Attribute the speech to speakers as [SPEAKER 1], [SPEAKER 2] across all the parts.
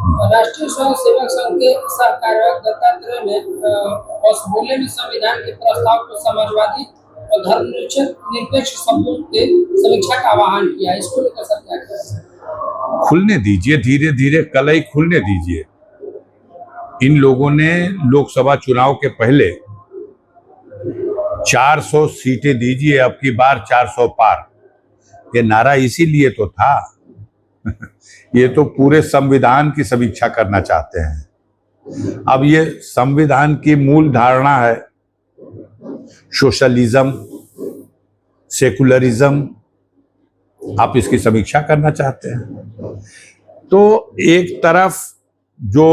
[SPEAKER 1] राष्ट्रीय स्वयं सेवक संघ के सहकार्यवाह दत्तात्रेय ने बोले में संविधान के प्रस्ताव को समाजवादी और धर्मनिरपेक्ष शब्दों के समीक्षा का आह्वान किया। इसको लेकर सर क्या कहें?
[SPEAKER 2] खुलने दीजिए, धीरे धीरे कलई खुलने दीजिए। इन लोगों ने लोकसभा चुनाव के पहले 400 सीटें दीजिए, अब की बार 400 पार, ये नारा इसीलिए तो था। ये तो पूरे संविधान की समीक्षा करना चाहते हैं। अब ये संविधान की मूल धारणा है सोशलिज्म, सेकुलरिज्म, आप इसकी समीक्षा करना चाहते हैं। तो एक तरफ जो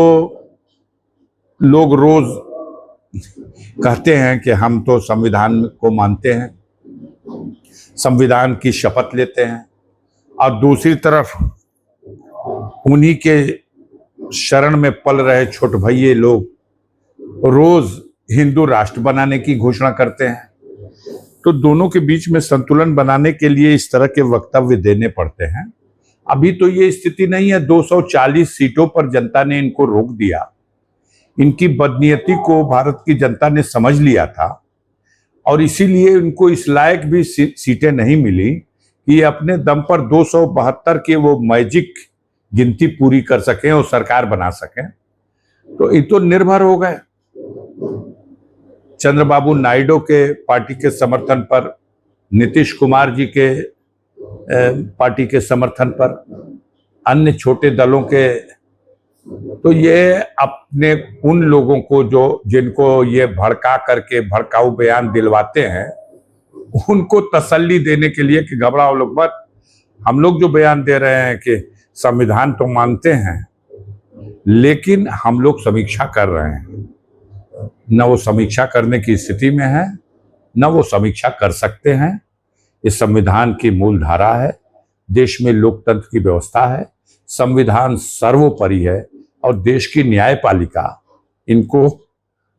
[SPEAKER 2] लोग रोज कहते हैं कि हम तो संविधान को मानते हैं, संविधान की शपथ लेते हैं, और दूसरी तरफ उन्हीं के शरण में पल रहे छोट भैये लोग रोज हिंदू राष्ट्र बनाने की घोषणा करते हैं। तो दोनों के बीच में संतुलन बनाने के लिए इस तरह के वक्तव्य देने पड़ते हैं। अभी तो ये स्थिति नहीं है। 240 सीटों पर जनता ने इनको रोक दिया। इनकी बदनीयती को भारत की जनता ने समझ लिया था, और इसीलिए इनको इस लायक भी सीटें नहीं मिली कि अपने दम पर 272 के वो मैजिक गिनती पूरी कर सकें और सरकार बना सकें। तो ये तो निर्भर हो गए चंद्रबाबू नायडू के पार्टी के समर्थन पर, नीतीश कुमार जी के पार्टी के समर्थन पर, अन्य छोटे दलों के। तो ये अपने उन लोगों को जिनको ये भड़का करके भड़काऊ बयान दिलवाते हैं, उनको तसल्ली देने के लिए कि घबराओ लोग मत, हम लोग जो बयान दे रहे हैं कि संविधान तो मानते हैं लेकिन हम लोग समीक्षा कर रहे हैं। न वो समीक्षा करने की स्थिति में है, न वो समीक्षा कर सकते हैं। इस संविधान की मूल धारा है, देश में लोकतंत्र की व्यवस्था है, संविधान सर्वोपरि है, और देश की न्यायपालिका इनको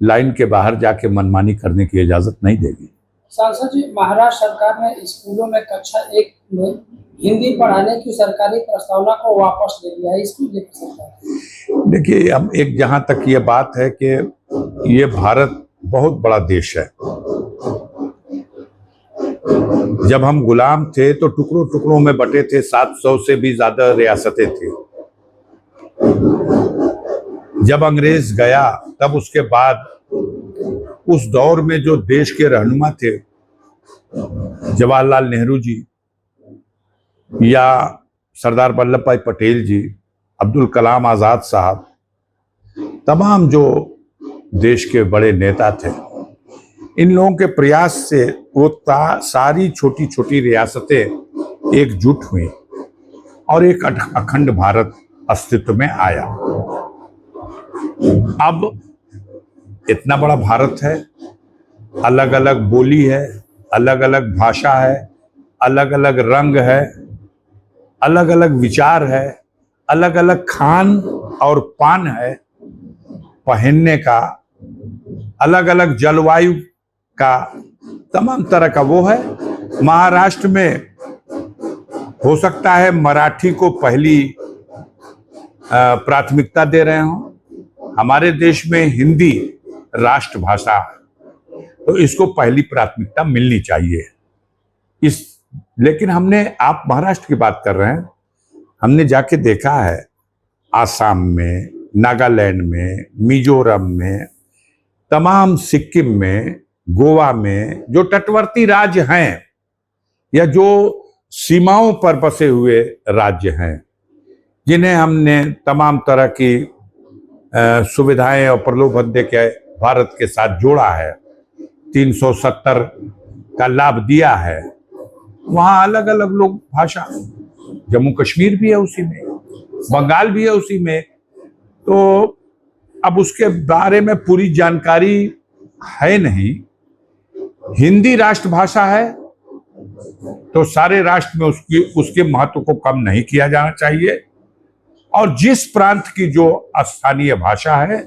[SPEAKER 2] लाइन के बाहर जाके मनमानी करने की इजाजत नहीं देगी।
[SPEAKER 1] सांसद जी, महाराष्ट्र सरकार ने स्कूलों में कक्षा 1 में हिंदी पढ़ाने की सरकारी प्रस्तावना को वापस ले लिया है, इसको लेकर सरकार?
[SPEAKER 2] देखिए, अब एक जहां तक ये बात है कि ये भारत बहुत बड़ा देश है। जब हम गुलाम थे तो टुकड़ों टुकड़ों में बटे थे, 700 से भी ज्यादा रियासतें थी। जब अंग्रेज गया तब उसके बाद उस दौर में जो देश के रहनुमा थे, जवाहरलाल नेहरू जी या सरदार वल्लभ भाई पटेल जी, अब्दुल कलाम आजाद साहब, तमाम जो देश के बड़े नेता थे, इन लोगों के प्रयास से वो सारी छोटी छोटी रियासतें एकजुट हुई और एक अखंड भारत अस्तित्व में आया। अब इतना बड़ा भारत है, अलग अलग बोली है, अलग अलग भाषा है, अलग अलग रंग है, अलग अलग विचार है, अलग अलग खान और पान है पहनने का, अलग अलग जलवायु का, तमाम तरह का वो है। महाराष्ट्र में हो सकता है मराठी को पहली प्राथमिकता दे रहे हों, हमारे देश में हिंदी राष्ट्रभाषा है, तो इसको पहली प्राथमिकता मिलनी चाहिए। लेकिन आप महाराष्ट्र की बात कर रहे हैं, हमने जाके देखा है आसाम में, नागालैंड में, मिजोरम में, तमाम सिक्किम में, गोवा में, जो तटवर्ती राज्य हैं या जो सीमाओं पर बसे हुए राज्य हैं, जिन्हें हमने तमाम तरह की सुविधाएं और प्रलोभन देके भारत के साथ जोड़ा है, 370 का लाभ दिया है, वहां अलग अलग लोग भाषा, जम्मू कश्मीर भी है उसी में, बंगाल भी है उसी में। तो अब उसके बारे में पूरी जानकारी है नहीं। हिंदी राष्ट्रभाषा है तो सारे राष्ट्र में उसके महत्व को कम नहीं किया जाना चाहिए, और जिस प्रांत की जो स्थानीय भाषा है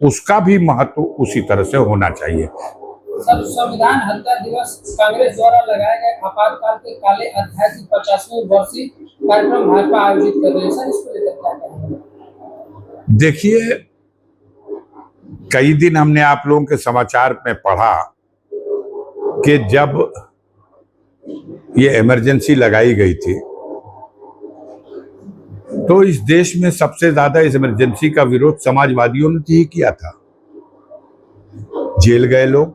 [SPEAKER 2] उसका भी महत्व उसी तरह से होना चाहिए।
[SPEAKER 1] सर, संविधान हत्या दिवस कांग्रेस द्वारा लगाए गए आपातकाल के काले अध्याय की 50वीं वर्षीय कार्यक्रम भाजपा आयोजित कर रही है, सर इसको लेकर क्या कहेंगे?
[SPEAKER 2] देखिए, कई दिन हमने आप लोगों के समाचार में पढ़ा कि जब ये इमरजेंसी लगाई गई थी तो इस देश में सबसे ज्यादा इस इमरजेंसी का विरोध समाजवादियों ने ही किया था। जेल गए लोग,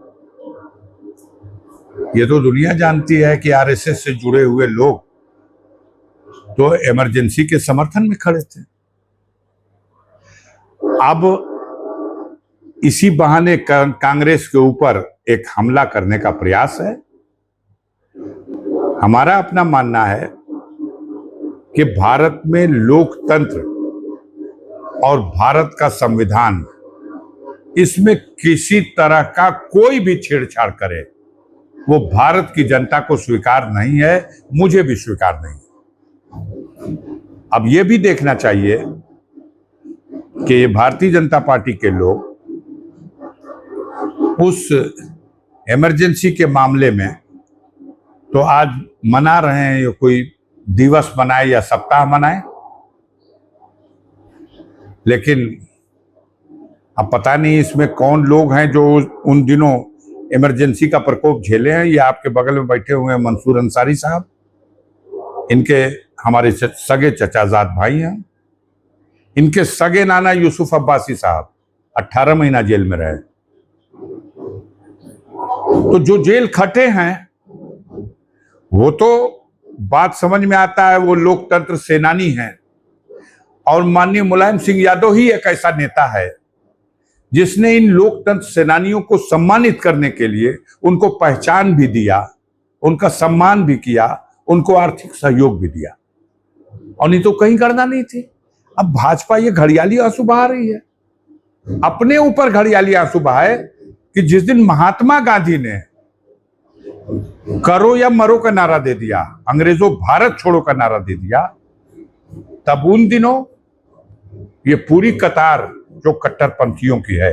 [SPEAKER 2] ये तो दुनिया जानती है कि आरएसएस से जुड़े हुए लोग तो इमरजेंसी के समर्थन में खड़े थे। अब इसी बहाने कांग्रेस के ऊपर एक हमला करने का प्रयास है। हमारा अपना मानना है कि भारत में लोकतंत्र और भारत का संविधान, इसमें किसी तरह का कोई भी छेड़छाड़ करे वो भारत की जनता को स्वीकार नहीं है, मुझे भी स्वीकार नहीं। अब ये भी देखना चाहिए कि भारतीय जनता पार्टी के लोग उस इमरजेंसी के मामले में तो आज मना रहे हैं, ये कोई दिवस मनाए या सप्ताह मनाए, लेकिन अब पता नहीं इसमें कौन लोग हैं जो उन दिनों इमरजेंसी का प्रकोप झेले हैं। ये आपके बगल में बैठे हुए हैं मंसूर अंसारी साहब, इनके हमारे सगे चचाजाद भाई हैं। इनके सगे नाना यूसुफ अब्बासी साहब 18 महीना जेल में रहे। तो जो जेल खटे हैं वो तो बात समझ में आता है, वो लोकतंत्र सेनानी हैं। और माननीय मुलायम सिंह यादव ही एक ऐसा नेता है जिसने इन लोकतंत्र सेनानियों को सम्मानित करने के लिए उनको पहचान भी दिया, उनका सम्मान भी किया, उनको आर्थिक सहयोग भी दिया, और नहीं तो कहीं गणना नहीं थी। अब भाजपा ये घड़ियाली आंसू बहा रही है, अपने ऊपर घड़ियाली आंसू बहाए कि जिस दिन महात्मा गांधी ने करो या मरो का नारा दे दिया, अंग्रेजों भारत छोड़ो का नारा दे दिया, तब उन दिनों ये पूरी कतार जो कट्टरपंथियों की है,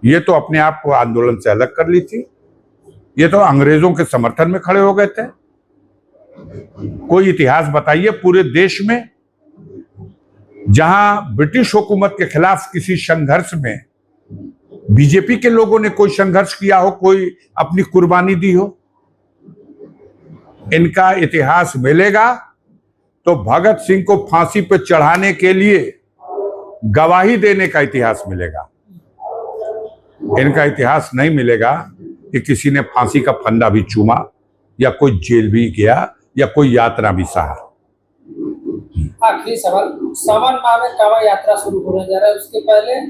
[SPEAKER 2] ये तो अपने आप को आंदोलन से अलग कर ली थी। ये तो अंग्रेजों के समर्थन में खड़े हो गए थे। कोई इतिहास बताइए पूरे देश में जहां ब्रिटिश हुकूमत के खिलाफ किसी संघर्ष में बीजेपी के लोगों ने कोई संघर्ष किया हो, कोई अपनी कुर्बानी दी हो। इनका इतिहास मिलेगा तो भगत सिंह को फांसी पर चढ़ाने के लिए गवाही देने का इतिहास मिलेगा। इनका इतिहास नहीं मिलेगा कि किसी ने फांसी का फंदा भी चूमा या कोई जेल भी गया या कोई यात्रा भी सहा।
[SPEAKER 1] आखिरी सवाल, सावन माह में कांवड़ यात्रा शुरू होने जा रहा है, उसके पहले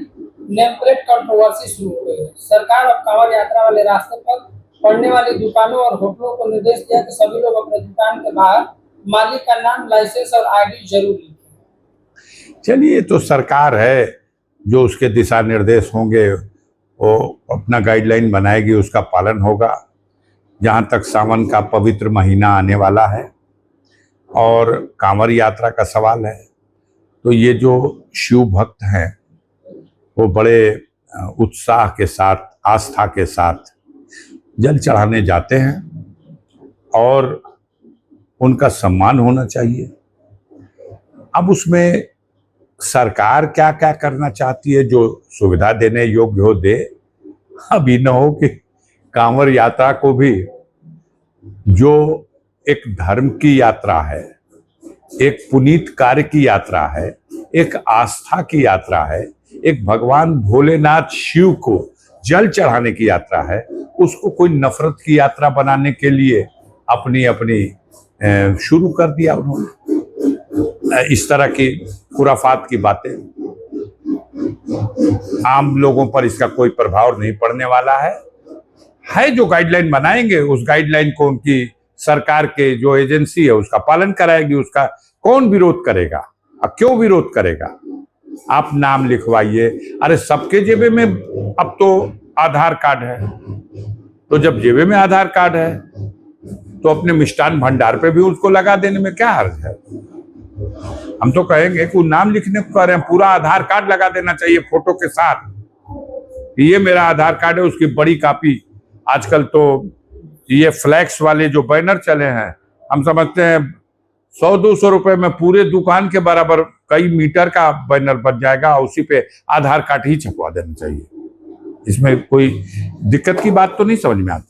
[SPEAKER 1] नेम प्लेट कंट्रोवर्सी शुरू हो गई है। सरकार अब कांवड़ यात्रा वाले रास्ते पर पड़ने वाली दुकानों और होटलों को निर्देश दिया कि सभी लोग अपने दुकान के बाहर मालिक का नाम, लाइसेंस और आईडी जरूर लिखें।
[SPEAKER 2] चलिए, तो सरकार है जो उसके दिशा निर्देश होंगे वो अपना गाइडलाइन बनाएगी, उसका पालन होगा। जहाँ तक सावन का पवित्र महीना आने वाला है और कांवड़ यात्रा का सवाल है, तो ये जो शिव भक्त हैं वो बड़े उत्साह के साथ, आस्था के साथ जल चढ़ाने जाते हैं और उनका सम्मान होना चाहिए। अब उसमें सरकार क्या क्या करना चाहती है, जो सुविधा देने योग्य हो दे। अभी न हो कि कांवड़ यात्रा को भी, जो एक धर्म की यात्रा है, एक पुनीत कार्य की यात्रा है, एक आस्था की यात्रा है, एक भगवान भोलेनाथ शिव को जल चढ़ाने की यात्रा है, उसको कोई नफरत की यात्रा बनाने के लिए अपनी अपनी शुरू कर दिया उन्होंने। इस तरह की खुराफात की बातें, आम लोगों पर इसका कोई प्रभाव नहीं पड़ने वाला है। जो गाइडलाइन बनाएंगे उस गाइडलाइन को उनकी सरकार के जो एजेंसी है उसका पालन कराएगी। उसका कौन विरोध करेगा और क्यों विरोध करेगा? आप नाम लिखवाइए। अरे सबके जेबे में अब तो आधार कार्ड है, तो जब जेबे में आधार कार्ड है तो अपने मिष्ठान भंडार पे भी उसको लगा देने में क्या हर्ज है? हम तो कहेंगे कि नाम लिखने को कह रहे हैं, पूरा आधार कार्ड लगा देना चाहिए फोटो के साथ, ये मेरा आधार कार्ड है। उसकी बड़ी कॉपी, आजकल तो ये फ्लैक्स वाले जो बैनर चले हैं, हम समझते हैं 100-200 रुपए में पूरे दुकान के बराबर कई मीटर का बैनर बन जाएगा, उसी पे आधार कार्ड ही छपवा देना चाहिए। इसमें कोई दिक्कत की बात तो नहीं समझ में आती।